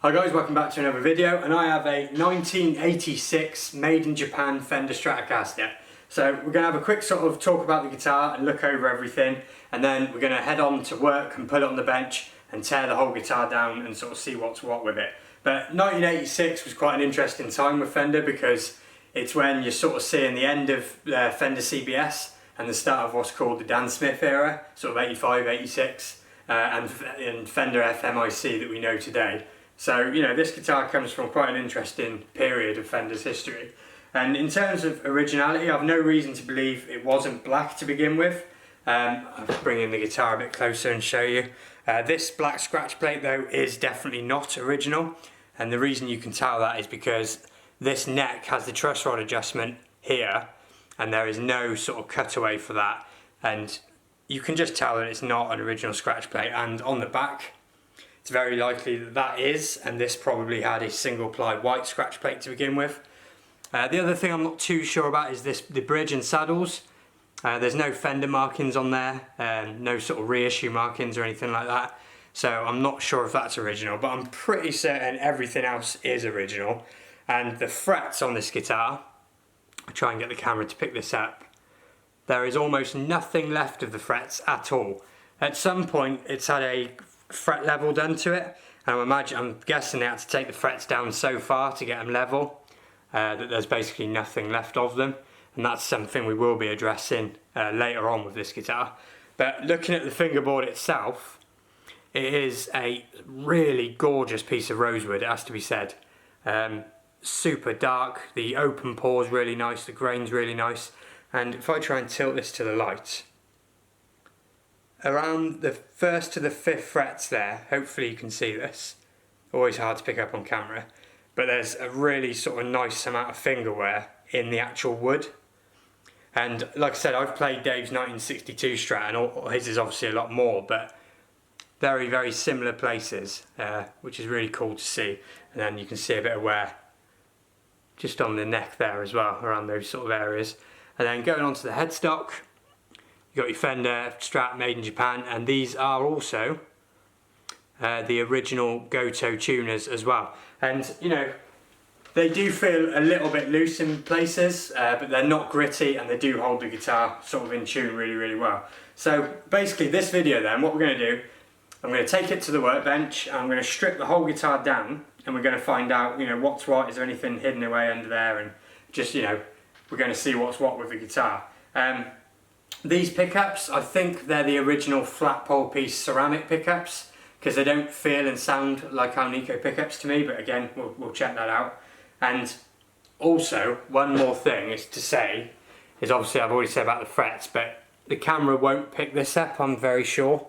Hi guys, welcome back to another video, and I have a 1986 made in Japan Fender Stratocaster. So we're going to have a quick sort of talk about the guitar and look over everything, and then we're going to head on to work and put it on the bench and tear the whole guitar down and sort of see what's what with it. But 1986 was quite an interesting time with Fender because it's when you're sort of seeing the end of Fender CBS and the start of what's called the Dan Smith era, sort of 85, 86, and Fender FMIC that we know today. So, you know, this guitar comes from quite an interesting period of Fender's history. And in terms of originality, I've no reason to believe it wasn't black to begin with. I'll bring in the guitar a bit closer and show you. This black scratch plate though is definitely not original. And the reason you can tell that is because this neck has the truss rod adjustment here, and there is no sort of cutaway for that. And you can just tell that it's not an original scratch plate. And on the back, it's very likely that that is, and this probably had a single ply white scratch plate to begin with. The other thing I'm not too sure about is the bridge and saddles. There's no Fender markings on there, no sort of reissue markings or anything like that. So I'm not sure if that's original, but I'm pretty certain everything else is original. And the frets on this guitar, I'll try and get the camera to pick this up. There is almost nothing left of the frets at all. At some point it's had a fret level done to it, and I'm guessing they had to take the frets down so far to get them level that there's basically nothing left of them, and that's something we will be addressing later on with this guitar. But looking at the fingerboard itself, it is a really gorgeous piece of rosewood, it has to be said. Super dark, the open pores really nice, the grain's really nice, and if I try and tilt this to the light, around the 1st to the 5th frets there, hopefully you can see this, always hard to pick up on camera, but there's a really sort of nice amount of finger wear in the actual wood. And like I said, I've played Dave's 1962 Strat, and his is obviously a lot more, but very, very similar places, which is really cool to see. And then you can see a bit of wear just on the neck there as well, around those sort of areas. And then going on to the headstock, you've got your Fender Strat made in Japan, and these are also the original Goto tuners as well. And you know, they do feel a little bit loose in places, but they're not gritty, and they do hold the guitar sort of in tune really, really well. So basically this video then, what we're going to do, I'm going to take it to the workbench, I'm going to strip the whole guitar down, and we're going to find out, you know, what's what, is there anything hidden away under there, and just, you know, we're going to see what's what with the guitar. These pickups, I think they're the original flat pole piece ceramic pickups, because they don't feel and sound like Alnico pickups to me, but again, we'll check that out. And also, one more thing is to say, is obviously I've already said about the frets, but the camera won't pick this up, I'm very sure.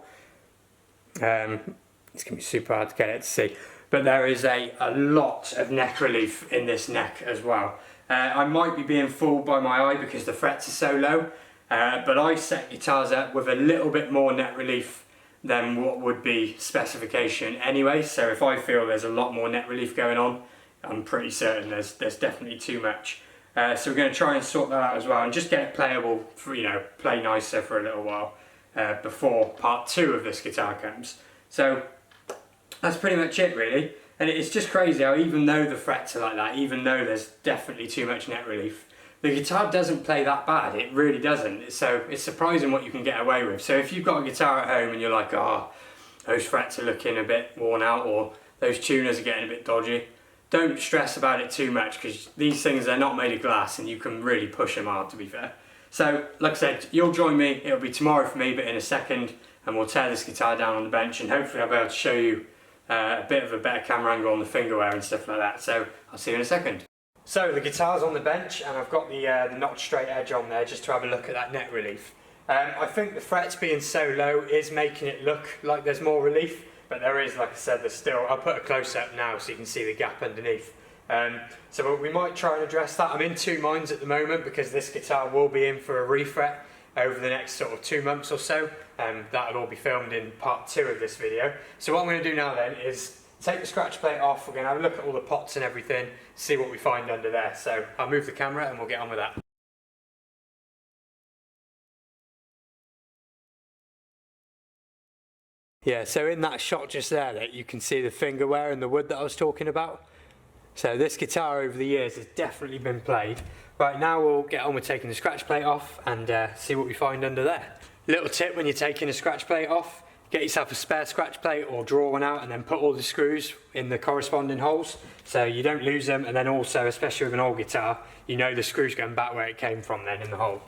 It's going to be super hard to get it to see, but there is a lot of neck relief in this neck as well. I might be being fooled by my eye because the frets are so low, but I set guitars up with a little bit more neck relief than what would be specification anyway, so if I feel there's a lot more neck relief going on, I'm pretty certain there's definitely too much. So we're going to try and sort that out as well, and just get it playable, for, you know, play nicer for a little while before part 2 of this guitar comes. So that's pretty much it really, and it's just crazy how even though the frets are like that, even though there's definitely too much neck relief, the guitar doesn't play that bad, it really doesn't. So it's surprising what you can get away with. So if you've got a guitar at home and you're like, oh, those frets are looking a bit worn out, or those tuners are getting a bit dodgy, don't stress about it too much, because these things, they're not made of glass and you can really push them hard, to be fair. So like I said, you'll join me, it'll be tomorrow for me, but in a second, and we'll tear this guitar down on the bench, and hopefully I'll be able to show you a bit of a better camera angle on the fingerwear and stuff like that. So I'll see you in a second. So the guitar's on the bench, and I've got the notch straight edge on there just to have a look at that neck relief. I think the frets being so low is making it look like there's more relief, but there is, like I said, there's still, I'll put a close-up now so you can see the gap underneath. So we might try and address that. I'm in two minds at the moment because this guitar will be in for a refret over the next sort of 2 months or so. That'll all be filmed in part 2 of this video. So what I'm going to do now then is take the scratch plate off, we're going to have a look at all the pots and everything, see what we find under there. So I'll move the camera and we'll get on with that. Yeah, so in that shot just there, that you can see the finger wear and the wood that I was talking about. So this guitar over the years has definitely been played. Right, now we'll get on with taking the scratch plate off and see what we find under there. Little tip when you're taking a scratch plate off, get yourself a spare scratch plate or draw one out and then put all the screws in the corresponding holes so you don't lose them, and then also, especially with an old guitar, you know the screw's going back where it came from then in the hole.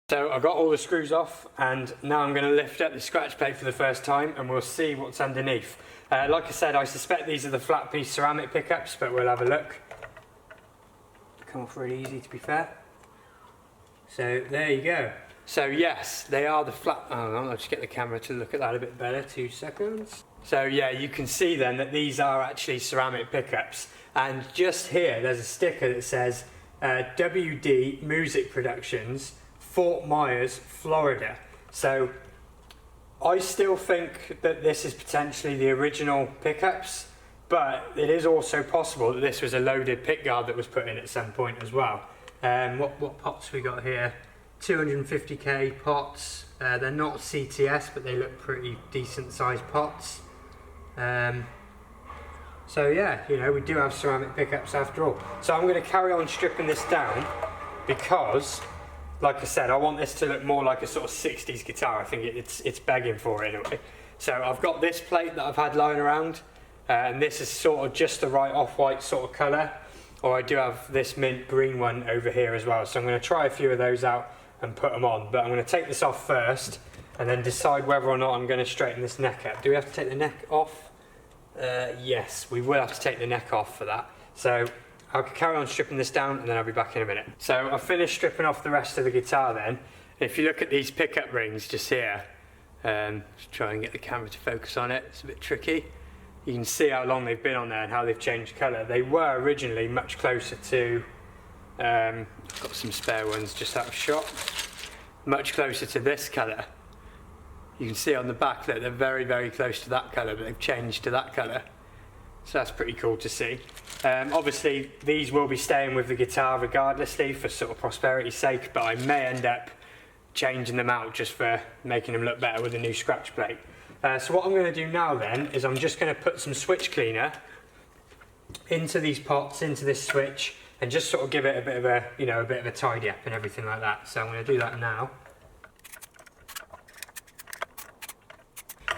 So I got all the screws off and now I'm going to lift up the scratch plate for the first time and we'll see what's underneath. Like I said, I suspect these are the flat piece ceramic pickups, but we'll have a look. Come off really easy, to be fair. So there you go. So yes, they are the flat... I'll just get the camera to look at that a bit better, 2 seconds. So yeah, you can see then that these are actually ceramic pickups, and just here there's a sticker that says WD Music Productions, Fort Myers, Florida. So I still think that this is potentially the original pickups, but it is also possible that this was a loaded pickguard that was put in at some point as well. What pots we got here? 250k pots. They're not CTS, but they look pretty decent sized pots. So yeah, you know, we do have ceramic pickups after all. So I'm going to carry on stripping this down because, like I said, I want this to look more like a sort of 60s guitar. I think it's begging for it anyway. So I've got this plate that I've had lying around, and this is sort of just the right off-white sort of colour, or I do have this mint green one over here as well. So I'm going to try a few of those out and put them on, but I'm going to take this off first and then decide whether or not I'm going to straighten this neck up. Do we have to take the neck off? Yes, we will have to take the neck off for that. So I'll carry on stripping this down and then I'll be back in a minute. So I've finished stripping off the rest of the guitar then. If you look at these pickup rings just here, just try and get the camera to focus on it, it's a bit tricky. You can see how long they've been on there and how they've changed colour. They were originally much closer to, I've got some spare ones just out of shot, much closer to this colour. You can see on the back that they're very, very close to that colour, but they've changed to that colour. So that's pretty cool to see. Obviously these will be staying with the guitar regardlessly for sort of prosperity's sake, but I may end up changing them out just for making them look better with a new scratch plate. So what I'm going to do now then is I'm just going to put some switch cleaner into these pots, into this switch, and just sort of give it a bit of a, you know, a bit of a tidy up and everything like that. So I'm going to do that now.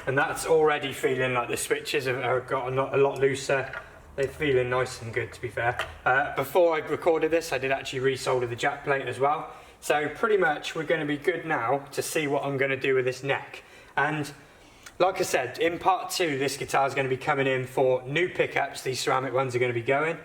And that's already feeling like the switches have got a lot looser. They're feeling nice and good, to be fair. Before I recorded this, I did actually resolder the jack plate as well. So pretty much we're going to be good now to see what I'm going to do with this neck. And like I said, in part 2, this guitar is going to be coming in for new pickups. These ceramic ones are going to be going.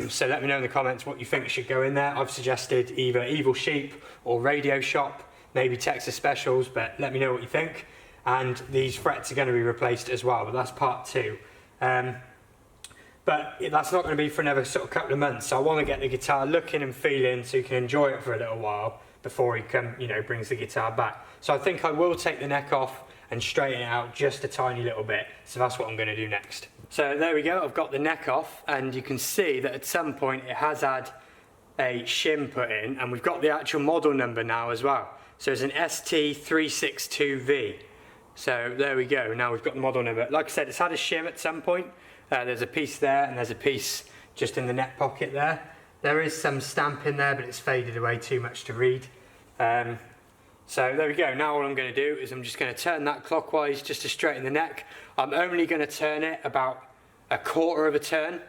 So let me know in the comments what you think should go in there. I've suggested either Evil Sheep or Radio Shop, maybe Texas Specials, but let me know what you think. And these frets are going to be replaced as well, but that's part 2. But that's not going to be for another sort of couple of months. So I want to get the guitar looking and feeling so you can enjoy it for a little while before he brings the guitar back. So I think I will take the neck off and straighten it out just a tiny little bit. So that's what I'm going to do next. So there we go, I've got the neck off, and you can see that at some point it has had a shim put in, and we've got the actual model number now as well. So it's an ST362V. So there we go, now we've got the model number. Like I said, it's had a shim at some point. There's a piece there and there's a piece just in the neck pocket there. There is some stamp in there, but it's faded away too much to read. So there we go, now all I'm going to do is I'm just going to turn that clockwise just to straighten the neck. I'm only going to turn it about a quarter of a turn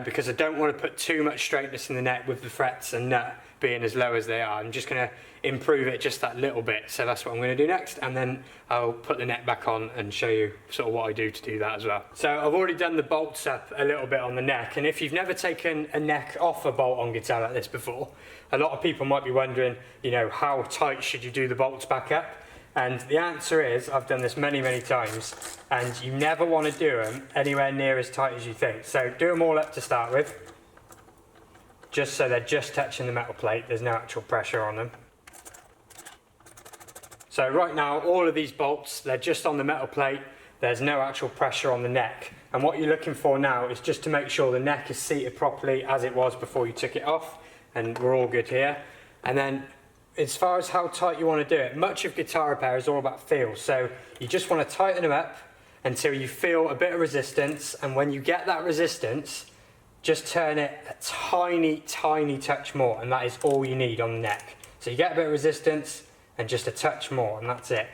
because I don't want to put too much straightness in the neck with the frets and nut being as low as they are. I'm just going to improve it just that little bit, so that's what I'm going to do next, and then I'll put the neck back on and show you sort of what I do to do that as well. So I've already done the bolts up a little bit on the neck, and if you've never taken a neck off a bolt on guitar like this before, a lot of people might be wondering, you know, how tight should you do the bolts back up? And the answer is, I've done this many, many times, and you never want to do them anywhere near as tight as you think. So do them all up to start with, just so they're just touching the metal plate, there's no actual pressure on them. So right now, all of these bolts, they're just on the metal plate, there's no actual pressure on the neck. And what you're looking for now is just to make sure the neck is seated properly as it was before you took it off, and we're all good here. And then as far as how tight you want to do it, much of guitar repair is all about feel. So you just want to tighten them up until you feel a bit of resistance, and when you get that resistance, just turn it a tiny, tiny touch more, and that is all you need on the neck. So you get a bit of resistance and just a touch more, and that's it.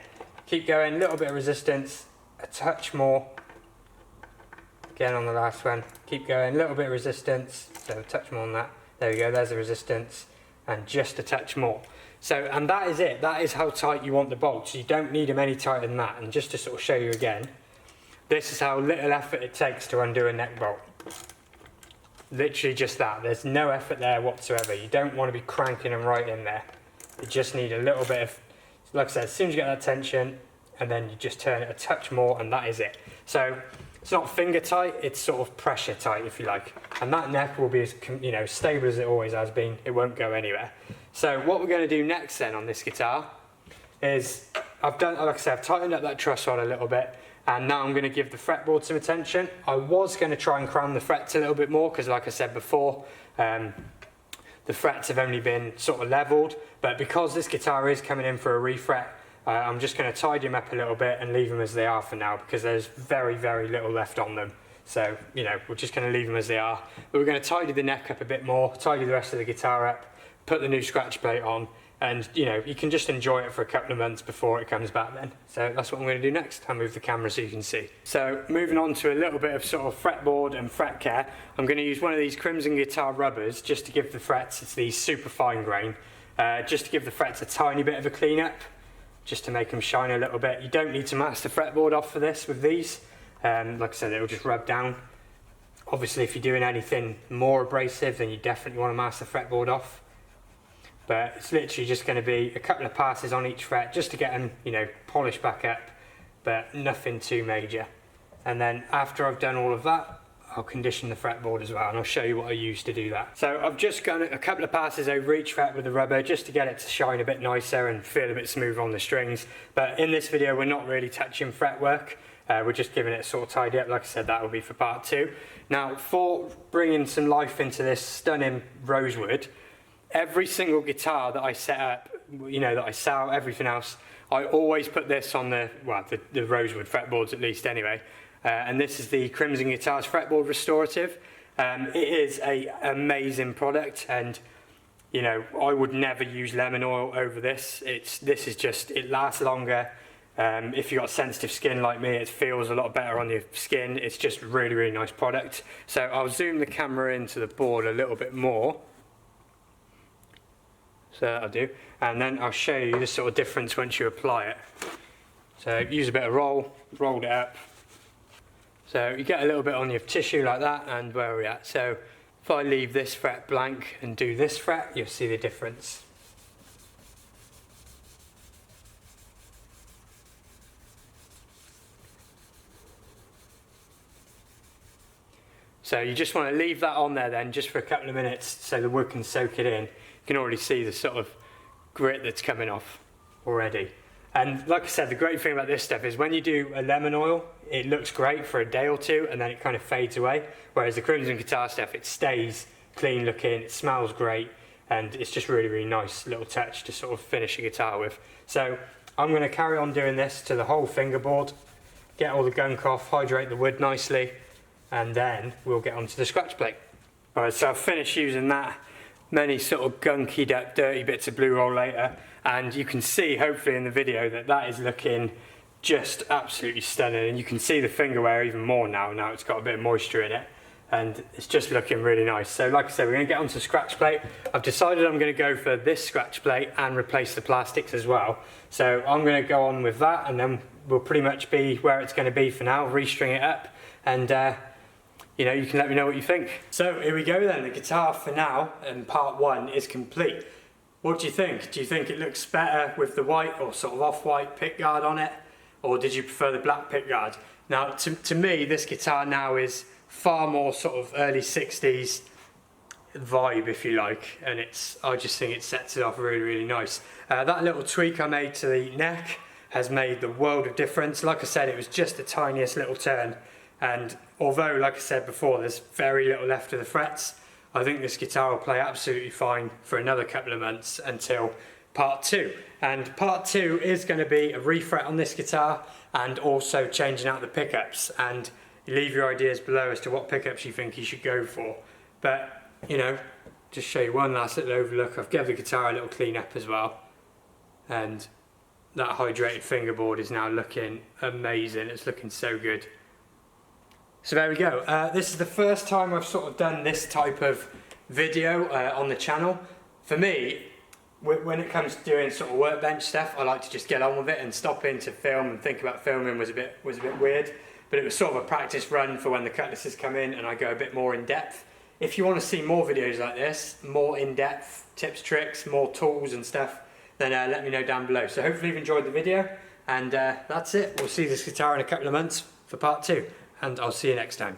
Keep going, a little bit of resistance, a touch more. Again on the last one, keep going, a little bit of resistance, so a touch more on that. There we go, there's the resistance, and just a touch more. So, and that is it, that is how tight you want the bolts. You don't need them any tighter than that. And just to sort of show you again, this is how little effort it takes to undo a neck bolt. Literally just that, there's no effort there whatsoever. You don't want to be cranking them right in there. You just need a little bit of, like I said, as soon as you get that tension, and then you just turn it a touch more, and that is it. So it's not finger tight, it's sort of pressure tight, if you like. And that neck will be as stable as it always has been. It won't go anywhere. So what we're going to do next then on this guitar is, like I said, I've tightened up that truss rod a little bit, and now I'm going to give the fretboard some attention. I was going to try and cram the frets a little bit more, because like I said before, the frets have only been sort of leveled, but because this guitar is coming in for a refret, I'm just going to tidy them up a little bit and leave them as they are for now, because there's very, very little left on them. So, we're just going to leave them as they are. But we're going to tidy the neck up a bit more, tidy the rest of the guitar up, put the new scratch plate on, and you can just enjoy it for a couple of months before it comes back then. So that's what I'm going to do next. I'll move the camera so you can see. So moving on to a little bit of sort of fretboard and fret care, I'm going to use one of these Crimson guitar rubbers just to give the frets, it's these super fine grain, just to give the frets a tiny bit of a clean up, just to make them shine a little bit. You don't need to mask the fretboard off for this with these. Like I said, it'll just rub down. Obviously if you're doing anything more abrasive, then you definitely want to mask the fretboard off. But it's literally just going to be a couple of passes on each fret just to get them, polished back up, but nothing too major. And then after I've done all of that, I'll condition the fretboard as well, and I'll show you what I use to do that. So I've just gone a couple of passes over each fret with the rubber just to get it to shine a bit nicer and feel a bit smoother on the strings. But in this video, we're not really touching fretwork. We're just giving it a sort of tidy up. Like I said, that will be for part 2. Now, for bringing some life into this stunning rosewood, every single guitar that I set up, that I sell, everything else, I always put this on the rosewood fretboards at least anyway. And this is the Crimson Guitars Fretboard Restorative. It is an amazing product, and I would never use lemon oil over this. It lasts longer. If you've got sensitive skin like me, it feels a lot better on your skin. It's just a really, really nice product. So I'll zoom the camera into the board a little bit more. So that'll do. And then I'll show you the sort of difference once you apply it. So use a bit of rolled it up. So you get a little bit on your tissue like that, and where are we at? So if I leave this fret blank and do this fret, you'll see the difference. So you just want to leave that on there then just for a couple of minutes so the wood can soak it in. You can already see the sort of grit that's coming off already. And like I said, the great thing about this stuff is when you do a lemon oil, it looks great for a day or two and then it kind of fades away. Whereas the Crimson Guitar stuff, it stays clean looking, it smells great, and it's just really, really nice little touch to sort of finish a guitar with. So I'm going to carry on doing this to the whole fingerboard, get all the gunk off, hydrate the wood nicely, and then we'll get onto the scratch plate. Alright, so I've finished using that many sort of gunkied up dirty bits of blue roll later, and you can see hopefully in the video that is looking just absolutely stunning, and you can see the finger wear even more now it's got a bit of moisture in it, and it's just looking really nice. So like I said, we're going to get onto the scratch plate. I've decided I'm going to go for this scratch plate and replace the plastics as well. So I'm going to go on with that, and then we'll pretty much be where it's going to be for now, restring it up, and you can let me know what you think. So here we go then, the guitar for now, and part 1 is complete. What do you think? Do you think it looks better with the white or sort of off-white pickguard on it? Or did you prefer the black pickguard? Now, to me, this guitar now is far more sort of early 60s vibe, if you like, and I just think it sets it off really, really nice. That little tweak I made to the neck has made the world of difference. Like I said, it was just the tiniest little turn, and although, like I said before, there's very little left of the frets, I think this guitar will play absolutely fine for another couple of months until part 2. And part 2 is going to be a refret on this guitar and also changing out the pickups, and leave your ideas below as to what pickups you think you should go for. But you know, just show you one last little overlook. I've given the guitar a little clean up as well, and that hydrated fingerboard is now looking amazing. It's looking so good. So there we go. This is the first time I've sort of done this type of video on the channel. For me, when it comes to doing sort of workbench stuff, I like to just get on with it, and stopping to film and think about filming was a bit weird. But it was sort of a practice run for when the cutlasses come in and I go a bit more in depth. If you want to see more videos like this, more in depth tips, tricks, more tools and stuff, then let me know down below. So hopefully you've enjoyed the video, and that's it. We'll see this guitar in a couple of months for part 2, and I'll see you next time.